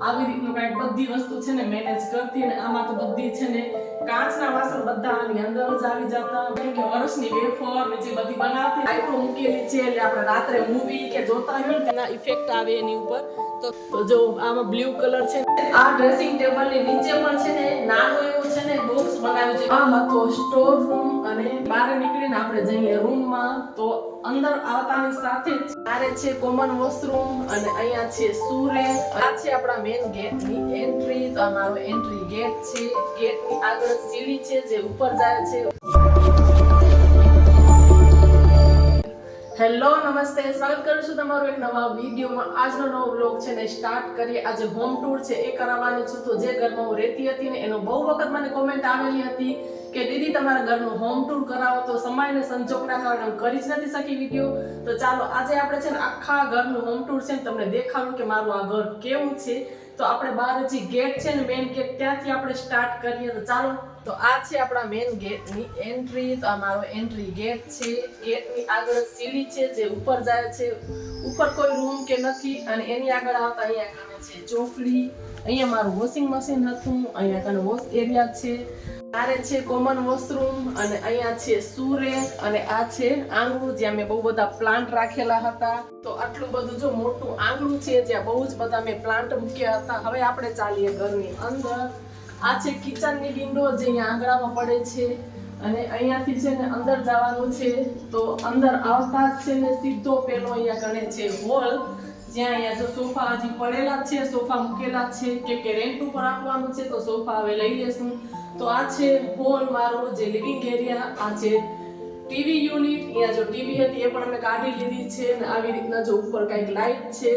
આવી રીતનું કાંઈક બધી વસ્તુ છે ને મેનેજ કરતી અને આમાં તો બધી છે ને કાચના વાસણ બધા આની અંદર જ આવી જતા કેમ કે વર્ષની વેફર ને જે બધી બનાવતી લાઈટો મૂકેલી છે એટલે આપણે રાત્રે મૂવી કે જોતા હોય ને તેના ઇફેક્ટ આવે એની ઉપર તો જો આમાં બ્લુ કલર છે આ ડ્રેસિંગ ટેબલ ની નીચે પણ છે ને નાનું એવું છે ને બોક્સ બનાવ્યું છે આ હતો સ્ટોર રૂમ અને બહાર નીકળીને આપણે જઈએ રૂમમાં તો અંદર આવતાની સાથે જ આરે છે કોમન વોશરૂમ અને અહીંયા છે સુરે આ છે આપણા મેઇન ગેટ ની એન્ટ્રી તો આ મારો એન્ટ્રી ગેટ છે ગેટ ની આગળ સીડી છે જે ઉપર જાય છે હેલો નમસ્તે સ્વાગત કરું છું તમારું એક નવા વિડીયોમાં આજનો નવો વ્લોગ છે ને સ્ટાર્ટ કરીએ આજે હોમ ટૂર છે એ કરાવવાની છું તો જે ઘરમાં હું રહેતી હતી ને એનો બહુ વખત મને કોમેન્ટ આવેલી હતી કે દીદી તમારા ઘરનું હોમ ટૂર કરાવો તો સમય ને સંજોગના કારણે હું કરી જ નથી શકી વિડીયો તો ચાલો આજે આપણે છે ને આખા ઘરનું હોમ ટૂર છે ને તમને દેખાડું કે મારું આ ઘર કેવું છે તો આપણે બહાર જે ગેટ છે ને મેઇન ગેટ ત્યાંથી આપણે સ્ટાર્ટ કરીએ તો ચાલો તો આ છે આપણા મેઇન ગેટની એન્ટ્રી તો આ મારો એન્ટ્રી ગેટ છે ગેટની આગળ સીડી છે જે ઉપર જાય છે ઉપર કોઈ રૂમ કે નથી અને એની આગળ આવતા અહીંયા કને છે ચોકડી અહીંયા મારું વોશિંગ મશીન હતું અહીંયા કને વોશ એરિયા છે આરે છે કોમન વોશરૂમ અને અહીંયા છે સુરે અને આ છે આંગણું જ્યાં મેં બહુ બધા પ્લાન્ટ રાખેલા હતા તો આટલું બધું જો મોટું આંગણું છે જ્યાં બહુ જ બધા મેં પ્લાન્ટ મૂક્યા હતા હવે આપણે ચાલીએ ઘરની અંદર આ છે કિચનની વિન્ડો જે અહીંયા આંગણામાં પડે છે અને અહીંયાથી છે ને અંદર જવાનું છે તો અંદર આવતા જ છે ને સીધો પેલો અહીંયા કને છે હોલ જ્યાં અહીંયા જો સોફા હજી પડેલા છે સોફા મૂકેલા છે કે રેન્ટ ઉપર આપવાનું છે તો સોફા હવે લઈ લેશું તો આ છે હોલ મારો જે લિવિંગ એરિયા આ છે ટીવી યુનિટ અહીંયા જો ટીવી હતી એ પણ અમે કાઢી લીધી છે અને આવી રીતના જો ઉપર કંઈક લાઇટ છે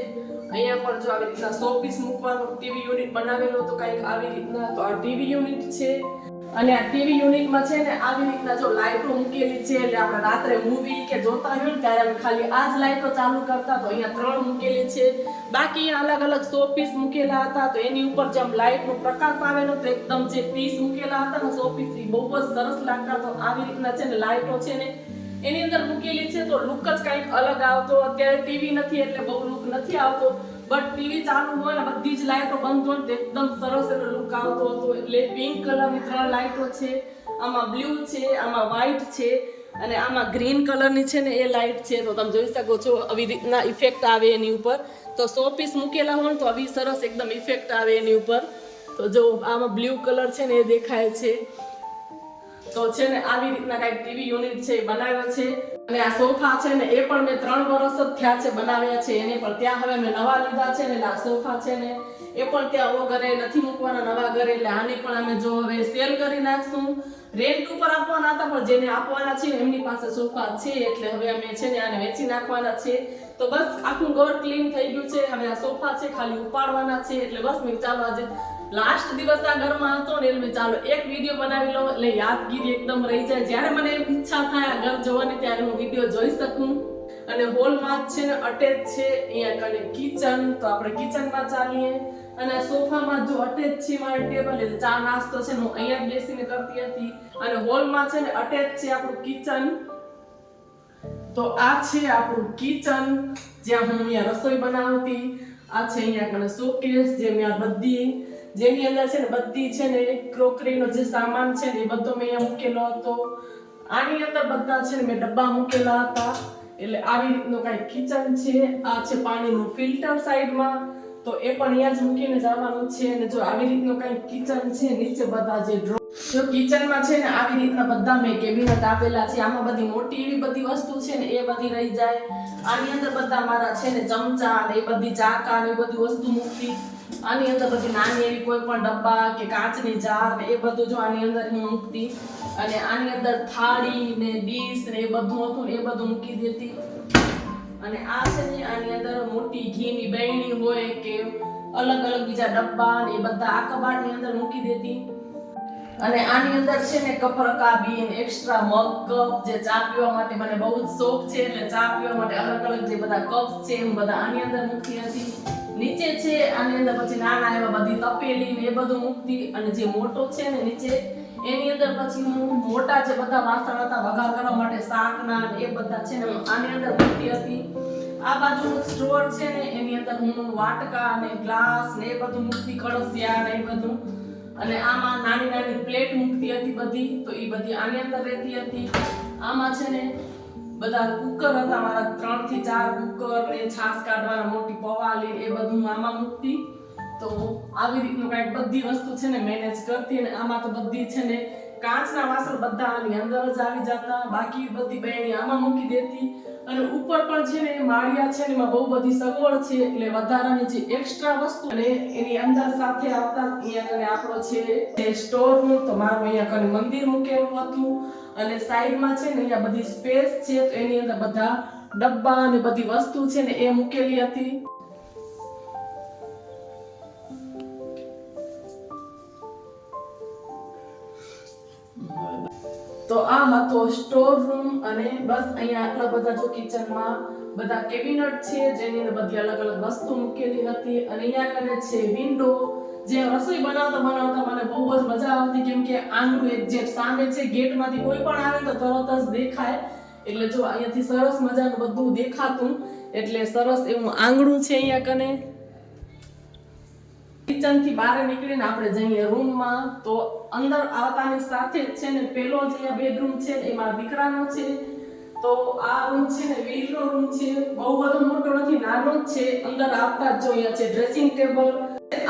અહીંયા પણ જો આવી રીતના સો પીસ મૂકવાનું ટીવી યુનિટ બનાવેલો તો કંઈક આવી રીતના તો આ ટીવી યુનિટ છે અને આ ટીવી યુનિટમાં છે ને આવી રીતના જો લાઇટો મૂકેલી છે એટલે આપણે રાત્રે મૂવી કે જોતા હોય ને ત્યારે અમે ખાલી આ જ લાઇટો ચાલુ કરતા તો અહીંયા 3 મૂકેલી છે બાકી અલગ અલગ 100 પીસ મૂકેલા હતા તો એની ઉપર જેમ લાઇટનો પ્રકાશ આવેલો તો એકદમ જે પીસ મૂકેલા હતા ને 100 પીસ બહુ જ સરસ લાગતા તો આવી રીતના છે ને લાઇટો છે ને એની અંદર મૂકેલી છે તો લુક જ કંઈક અલગ આવતો અત્યારે ટીવી નથી એટલે બહુ લુક નથી આવતો બટ ટીવી ચાલુ હોય ને બધી જ લાઇટો બંધ હોય તો એકદમ સરસ એનો લુક આવતો હતો એટલે પિંક કલરની 3 લાઇટો છે આમાં બ્લુ છે આમાં વ્હાઈટ છે અને આમાં ગ્રીન કલરની છે ને એ લાઇટ છે તો તમે જોઈ શકો છો આવી રીતના ઇફેક્ટ આવે એની ઉપર તો 100 પીસ મૂકેલા હોય તો આવી સરસ એકદમ ઇફેક્ટ આવે એની ઉપર તો જો આમાં બ્લુ કલર છે ને એ દેખાય છે તો છે ને આવી રીતના કંઈક ટીવી યુનિટ છે એ બનાવ્યો છે અને આ સોફા છે ને એ પણ મેં 3 વર્ષ જ થયા છે બનાવ્યા છે એને પણ ત્યાં હવે મેં નવા લીધા છે ને આ સોફા છે ને એ પણ ત્યાં ઓ ઘરે નથી મૂકવાના નવા ઘરે એટલે આને પણ અમે જો હવે સેલ કરી નાખશું રેન્ટ ઉપર આપવાના હતા પણ જેને આપવાના છે એમની પાસે સોફા છે એટલે હવે અમે છે ને આને વેચી નાખવાના છે તો બસ આખું ઘર ક્લીન થઈ ગયું છે હવે આ સોફા છે ખાલી ઉપાડવાના છે એટલે બસ મેં ચાલો આજે લાસ્ટ દિવસ આ ઘરમાં હતો ને એટલે ચાલો એક વિડીયો બનાવી લઉં એટલે યાદગીરી એકદમ રહી જાય જ્યારે મને ઈચ્છા થાય આ ઘર જોવાની ત્યારે હું વિડીયો જોઈ શકું અને હોલમાં છે ને અટેચ છે અહીંયા કને કિચન તો આપણે કિચનમાં ચાલીએ અને સોફામાં જો અટેચ છે મારી ટેબલ એટલે ચા નાસ્તો છે ને હું અહીંયા બેસીને કરતી હતી અને હોલમાં છે ને અટેચ છે આપણું કિચન તો આ છે આપણું કિચન જ્યાં હું અહીંયા રસોઈ બનાવતી આ છે અહીંયા કને શોકેસ જે મેં બધી જેની અંદર છે ને બધી છે ને ક્રોકરીનો જે સામાન છે ને એ બધો મેં અહીંયા મૂકેલો હતો આની અંદર બધા છે ને મેં ડબ્બા મૂકેલા હતા એટલે આવી રીતનું કાંઈ કિચન છે આ છે પાણીનું ફિલ્ટર સાઈડમાં તો એ પણ અહીંયા જ મૂકીને જવાનું છે અને જો આવી રીતનું કાંઈ કિચન છે નીચે બધા જે ડ્રો જો કિચનમાં છે ને આવી રીતના બધા મેં કેબિનેટ આપેલા છે આમાં બધી મોટી એવી બધી વસ્તુ છે ને એ બધી રહી જાય આની અંદર બધા મારા છે ને ચમચા ને એ બધી ચાકા ને એ બધી વસ્તુ મૂકતી આની અંદર બધી નાની એવી કોઈ પણ ડબ્બા કે કાચની જાર ને એ બધું જો આની અંદર હું મૂકતી અને આની અંદર થાળી ને ડીશ ને એ બધું હતું એ બધું મૂકી દેતી અને આ છે ને આની અંદર મોટી ઘીની બરણી હોય કે અલગ અલગ બીજા ડબ્બા ને એ બધા આ કબાટની અંદર મૂકી દેતી અને આની અંદર છે ને કપ રકાબી ને એક્સ્ટ્રા મગ કપ જે ચા પીવા માટે મને બહુ જ શોખ છે એટલે ચા પીવા માટે અલગ અલગ જે બધા કપ છે એ બધા આની અંદર મૂકી હતી નીચે છે આની અંદર પછી નાના એવા બધી તપેલી ને એ બધું મૂકતી, અને જે મોટો છે ને નીચે એની અંદર પછી હું મોટા જે બધા વાસણ હતા વઘાર કરવા માટે શાકના એ બધા છે ને હું આની અંદર મૂકતી હતી. આ બાજુનું સ્ટોર છે ને એની અંદર હું વાટકા ને ગ્લાસ ને એ બધું મૂકતી, કળશિયા ને એ બધું, અને આમાં નાની નાની પ્લેટ મૂકતી હતી બધી, તો એ બધી આની અંદર રહેતી હતી. આમાં છે ને બધા કુકર હતા મારા 3 થી 4 કુકર ને છાશ કાઢવાના મોટી પવાલી એ બધું આમાં મૂકતી. તો આવી રીતનું કંઈક બધી વસ્તુ છે ને મેનેજ કરતી, અને આમાં તો બધી છે ને કાચના વાસણ બધા આની અંદર જ આવી જતા, બાકી બધી બેણી આમાં મૂકી દેતી. અને ઉપર પણ છે ને માળિયા છે ને એમાં બહુ બધી સગવડ છે, એટલે વધારાની જે એક્સ્ટ્રા વસ્તુ અને એની અંદર સાથે આવતા અહીંયા કને આપણો છે સ્ટોર રૂમ, તો મારું અહીંયા કને મંદિર મૂકેલું હતું, અને સાઈડમાં છે ને અહીંયા બધી સ્પેસ છે, તો એની અંદર બધા ડબ્બા અને બધી વસ્તુ છે ને એ મૂકેલી હતી. તો આ હતો સ્ટોર રૂમ, અને બસ અહીંયા આટલા બધા જો કિચનમાં બધા કેબિનેટ છે જેની અંદર બધી અલગ અલગ વસ્તુ મૂકેલી હતી. અને અહીંયા કને છે વિન્ડો, જે રસોઈ બનાવતા મને બહુ જ મજા આવતી, કેમ કે આંગણું એક્ઝેક્ટ સામે છે, ગેટમાંથી કોઈ પણ આવે તો તરત જ દેખાય, એટલે જો અહીંયાથી સરસ મજાનું બધું દેખાતું, એટલે સરસ એવું આંગણું છે. અહીંયા કને કિચન થી બહાર નીકળીને આપણે જઈએ રૂમમાં, તો અંદર આવતાની સાથે છે ને પેલો જે અહીંયા બેડરૂમ છે એમાં દીકરાનો છે. તો આ રૂમ છે ને વીરનો રૂમ છે, બહુ બધો મોટો નથી, નાનો જ છે. અંદર આવતા જ જો અહીંયા છે ડ્રેસિંગ ટેબલ.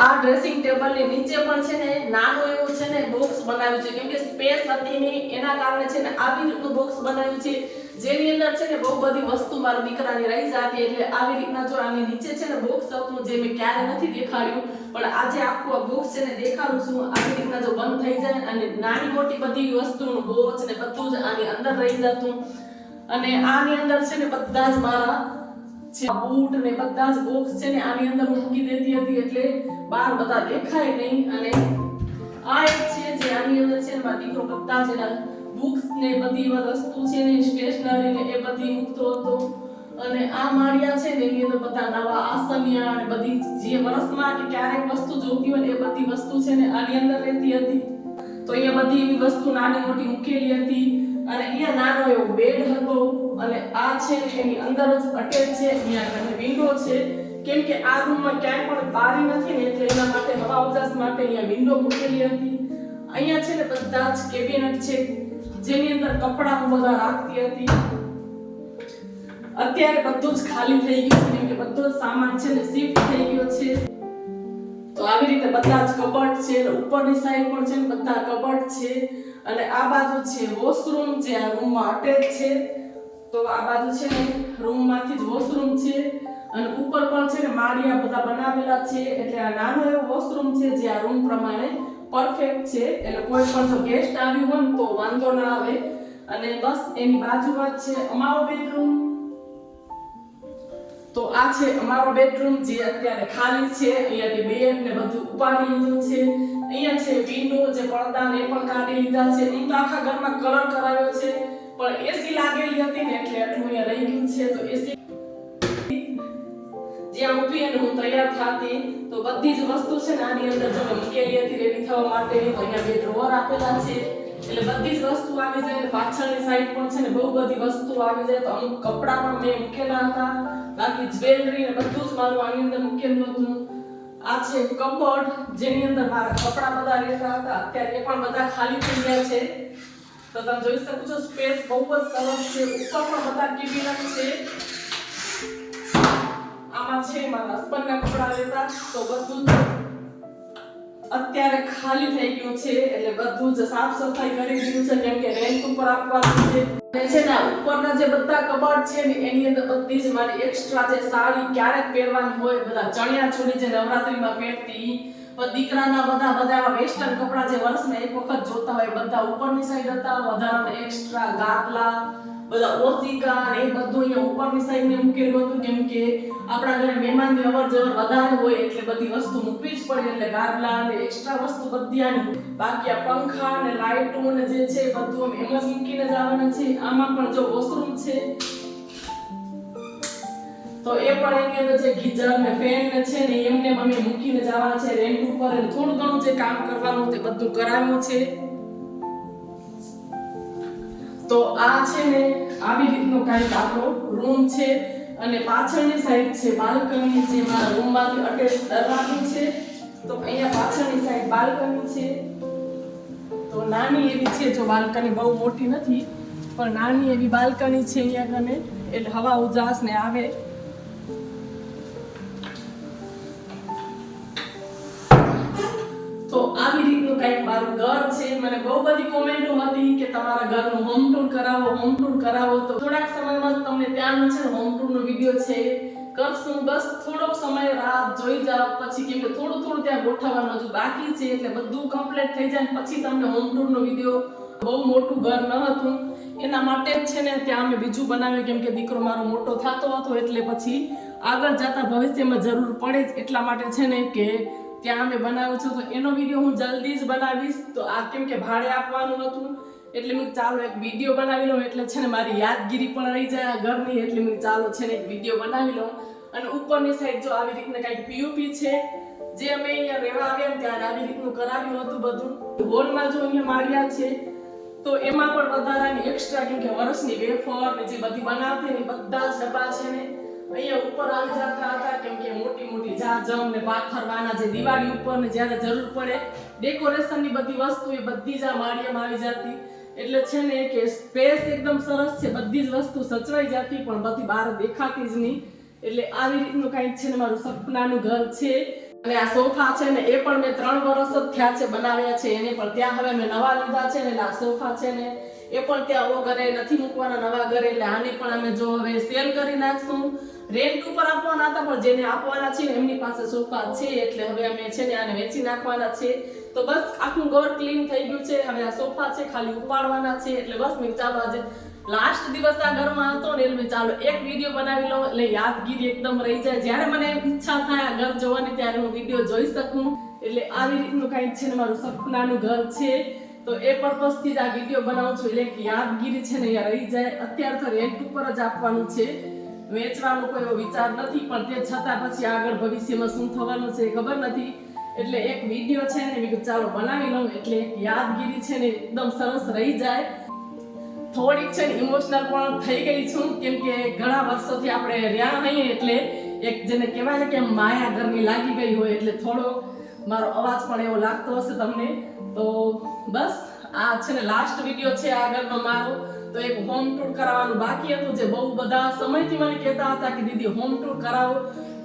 આ ડ્રેસિંગ ટેબલ ની નીચે પણ છે ને નાનું એવું છે ને બોક્સ બનાવ્યું છે, કેમ કે સ્પેસ હતી નહીં એના કારણે છે ને આવી રીતનું બોક્સ બનાવ્યું છે, જેની અંદર છે ને બહુ બધી વસ્તુ મારા દીકરાની રહી જતી. એટલે આવી રીતના જો આની નીચે છે ને બોક્સ હતું, જે મેં ક્યારે નથી દેખાડ્યું, પણ આજે આખું આ બોક્સ છે ને દેખાડું છું. આવી રીતના જો બંધ થઈ જાય, અને નાની મોટી બધી વસ્તુનું બોક્સ ને બધું જ આની અંદર રહી જતું. અને આની અંદર છે ને બધા જ મારા બૂટ ને બધા જ બોક્સ છે ને આની અંદર મૂકી દેતી હતી, એટલે બહાર બધા દેખાય નહીં. અને આ એક છે જે આની અંદર છે ને મારો દીકરો બધા જ એના બુક્સ ને બધી વસ્તુ છે ને સ્ટેશનરી ને એ બધી મૂકતો હતો. અને આ માળિયા છે ને એની અંદર બધા નવા આસનિયા અને બધી જે વર્ષમાં કે ક્યારેક વસ્તુ જોઈતી હોય એ બધી વસ્તુ છે ને આની અંદર રહેતી હતી. તો અહીંયા બધી એવી વસ્તુ નાની મોટી મૂકેલી હતી. અને અહીંયા નાનો એવો બેડ હતો, અને આ છે એની અંદર જ અટેચ છે. અહીંયા વિન્ડો છે, કેમ કે આ રૂમમાં ક્યાંય પણ બારી નથી ને, એટલે એના માટે હવા ઉજાસ માટે અહીંયા વિન્ડો મૂકેલી હતી. અહીંયા છે ને બધા જ કેબિનેટ છે, જેની અંદર કપડાં હું બધા રાખતી હતી. અત્યારે બધું જ ખાલી થઈ ગયું છે, કેમ કે બધો જ સામાન છે ને શિફ્ટ થઈ ગયો છે. તો આવી રીતે બધા જ કબટ છે, ઉપરની સાઈડ પણ છે ને બધા કબટ છે. અને આ બાજુ છે વોશરૂમ, જે આ રૂમમાં અટેચ છે. તો આ બાજુ છે ને રૂમમાંથી જ વોશરૂમ છે, અને ઉપર પણ છે ને માળિયા બધા બનાવેલા છે. એટલે આ નાનો એવો વોશરૂમ છે, જે આ રૂમ પ્રમાણે પરફેક્ટ છે, એટલે કોઈ પણ જો ગેસ્ટ આવ્યું હોય તો વાંધો ના આવે. અને બસ એની બાજુમાં જ છે અમારો બેડરૂમ. તો આ છે અમારો બેડરૂમ, જે અત્યારે ખાલી છે. અહીંયાથી બેડ ને બધું ઉપાડી લીધું છે. અહીંયા છે વિન્ડો, જે પડદા ને પણ કાઢી લીધા છે. હું તો આખા ઘરમાં કલર કરાવ્યો છે, પણ એસી લાગેલી હતી ને એટલે આટલું અહીંયા રહી ગયું છે. તો એસી જ્યાં ઊભી અને હું તૈયાર થતી, તો બધી જ વસ્તુ છે ને આની અંદર જો મૂકેલી હતી રેડી થવા માટે. તો અહીંયા બે ડ્રોવર આપેલા છે, એટલે બધી જ વસ્તુ આવી જાય. પાછળની સાઈડ પણ છે ને બહુ બધી વસ્તુ આવી જાય. તો અમુક કપડાં પણ મેં મૂકેલા હતા, બાકી જ્વેલરી ને બધું જ મારું આની અંદર મૂકેલું હતું. આ છે કબોર્ડ, જેની અંદર મારા કપડાં બધા રહેતા હતા. અત્યારે એ પણ બધા ખાલી થઈ ગયા છે. તો તમે જોઈ શકો છો સ્પેસ બહુ જ સરસ છે. ઉપર પણ બધા કેબિનેટ છે. આમાં છે મારા હસબન્ડના કપડાં રહેતા. તો બધું અત્યારે ખાલી થઈ ગયું છે, એટલે બધું જ સાફ સફાઈ કરી દીધું છે, કેમ કે રેન્ટ ઉપર આપવાનું છે. અને છે ને ઉપરના જે બધા કબાટ છે ને એની અંદર બધી જ મારી એક્સ્ટ્રા જે સાડી ક્યારેક પહેરવાની હોય, બધા ચણિયા ચોળી જે નવરાત્રીમાં પહેરતી, દીકરાના બધા વેસ્ટર્ન કપડા જે વર્ષમાં એક વખત જોતા હોય, બધા ઉપરની સાઈડ હતા. વધારાના એક્સ્ટ્રા ગાટલા, બધા ઓશિકા ને એ બધું અહીંયા ઉપરની સાઈડ ને મૂકેલું હતું, કેમ કે આપણા ઘરે મહેમાનની અવરજવર વધારે હોય, એટલે બધી વસ્તુ મૂકવી જ પડે. એટલે ગાટલા અને એક્સ્ટ્રા વસ્તુ બધી આની. બાકી આ પંખા અને લાઇટો ને જે છે બધું એમ જ મૂકીને જવાના છે. આમાં પણ જો વોશરૂમ છે. તો એ પણ એની અંદર જે ગીઝર ને ફેન ને છે ને એમને અમે મૂકીને જવાના છે રેન્ટ ઉપર અને થોડું ઘણું જે કામ કરવાનું તે બધું કરાવ્યું છે. તો આ છે ને આવી રીતનો કાંઈક આપણો રૂમ છે અને પાછળની સાઈડ છે બાલ્કની જે મારા રૂમમાંથી અટેચ દરવાજો છે. તો અહીંયા પાછળની સાઈડ બાલ્કની છે. તો નાની એવી છે, જો બાલ્કની બહુ મોટી નથી પણ નાની એવી બાલ્કની છે અહીંયા કને, એટલે હવા ઉજાસ ને આવે. તો આવી રીતનું કંઈક મારું ઘર છે. મને બહુ બધી કોમેન્ટો હતી કે તમારા ઘરનો હોમ ટૂર કરાવો, હોમ ટૂર કરાવો. તો થોડાક સમયમાં તમને ત્યાંનો છે હોમ ટૂરનો વિડિયો છે કરશું. બસ થોડોક સમય રાહ જોઈ જાવ પછી, કેમ કે થોડું ત્યાં ગોઠવવાનું હજુ બાકી છે, એટલે બધું કમ્પ્લીટ થઈ જાય પછી તમને હોમ ટૂરનો વિડિયો. બહુ મોટું ઘર ન હતું એના માટે જ છે ને ત્યાં અમે બીજું બનાવ્યું, કેમ કે દીકરો મારો મોટો થતો હતો એટલે પછી આગળ જતા ભવિષ્યમાં જરૂર પડે જ એટલા માટે છે ને કે ત્યાં અમે બનાવ્યું છે. તો એનો વિડીયો હું જલ્દી જ બનાવીશ. તો આ કેમ કે ભાડે આપવાનું હતું એટલે મેં ચાલો એક વિડીયો બનાવી લઉં, એટલે છે ને મારી યાદગીરી પણ રહી જાય આ ઘરની, એટલે મેં ચાલો છે ને એક વિડીયો બનાવી લઉં. અને ઉપરની સાઈડ જો આવી રીતના કંઈક પીઓપી છે, જે અમે અહીંયા રહેવા આવ્યા ને ત્યારે આવી રીતનું કરાવ્યું હતું બધું. હોલમાં જો અહીંયા માળિયા છે તો એમાં પણ વધારાની એક્સ્ટ્રા, કેમ કે વર્ષની વેફર ને જે બધી બનાવતી ને બધા જ ડબ્બા છે ને અહીંયા ઉપર આવી જતા હતા, કેમ કે મોટી મોટી જાજમ ને પાથરવાના જે દિવાળી ઉપર ને જ્યારે જરૂર પડે ડેકોરેશનની બધી વસ્તુ એ બધી જ આ માળિયામાં આવી જતી. એટલે છે ને કે સ્પેસ એકદમ સરસ છે, બધી જ વસ્તુ સચવાઈ જતી પણ બધી બહાર દેખાતી જ નહીં. એટલે આવી રીતનું કંઈક છે ને મારું સપનાનું ઘર છે. અને આ સોફા છે ને એ પણ મેં 3 વર્ષ જ થયા છે બનાવ્યા છે, એને પણ ત્યાં હવે મેં નવા લીધા છે ને. આ સોફા છે ને એ પણ ત્યાં ઓ ઘરે નથી મૂકવાના, નવા ઘરે. એટલે આને પણ અમે જો હવે સેલ કરી નાખશું. રેન્ટ ઉપર આપવાના હતા પણ જેને આપવાના છે એમની પાસે સોફા છે, એટલે હવે અમે છે ને આને વેચી નાખવાના છે. તો બસ આખું ઘર ક્લીન થઈ ગયું છે. હવે આ સોફા છે ખાલી ઉપાડવાના છે. એટલે બસ મેં ચાલો આજે લાસ્ટ દિવસ આ ઘરમાં હતો ને એટલે ચાલો એક વિડીયો બનાવી લઉં, એટલે યાદગીરી એકદમ રહી જાય. જ્યારે મને ઈચ્છા થાય આ ઘર જોવાની ત્યારે હું વિડીયો જોઈ શકું. એટલે આવી રીતનું કંઈક છે ને મારું સપનાનું ઘર છે. તો એ પર્પઝથી જ આ વિડીયો બનાવું છું, એટલે યાદગીરી છે ને અહીંયા રહી જાય. અત્યારે તો રેન્ટ ઉપર જ આપવાનું છે, વેચવાનો કોઈ એવો વિચાર નથી, પણ તે છતાં પછી આગળ ભવિષ્યમાં શું થવાનું છે ખબર નથી. એટલે એક વિડીયો છે ને મેં ચાલો બનાવી લઉં, એટલે યાદગીરી છે ને એકદમ સરસ રહી જાય. થોડીક છે ને ઇમોશનલ પણ થઈ ગઈ છું, કેમ કે ઘણા વર્ષોથી આપણે રહ્યા હોઈએ એટલે એક જેને કહેવાય ને કે માયા ઘરની લાગી ગઈ હોય, એટલે થોડો મારો અવાજ પણ એવો લાગતો હશે તમને. તો બસ આ છે ને લાસ્ટ વિડીયો છે આગળનો મારો. તો એક હોમ ટૂર કરાવવાનું બાકી હતું, જે બહુ બધા સમયથી મને કહેતા હતા કે દીદી હોમ ટૂર કરાવો.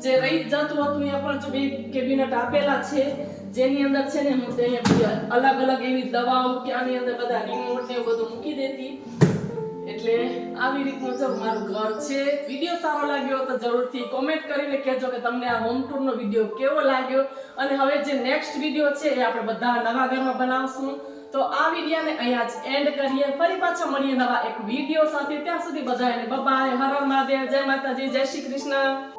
જે રહી જ જતું હતું અહીંયા પણ જો 2 કેબિનેટ આપેલા છે, જેની અંદર છે ને હું અહીંયા અલગ અલગ એવી દવાઓ કે આની અંદર બધા રિમોટ ને એવું બધું મૂકી દેતી. એટલે આવી રીતનું જો મારું ઘર છે. વિડીયો સારો લાગ્યો તો જરૂરથી કોમેન્ટ કરીને કહેજો કે તમને આ હોમ ટૂરનો વિડીયો કેવો લાગ્યો. અને હવે જે નેક્સ્ટ વિડીયો છે એ આપણે બધા નવા ઘરમાં બનાવશું. તો આ વિડીયોને અહીંયા જ એન્ડ કરીએ. ફરી પાછા મળીએ નવા એક વિડીયો સાથે. ત્યાં સુધી બધાને બાય બાય, હર હર મહાદેવ, જય માતાજી, જય શ્રી કૃષ્ણ.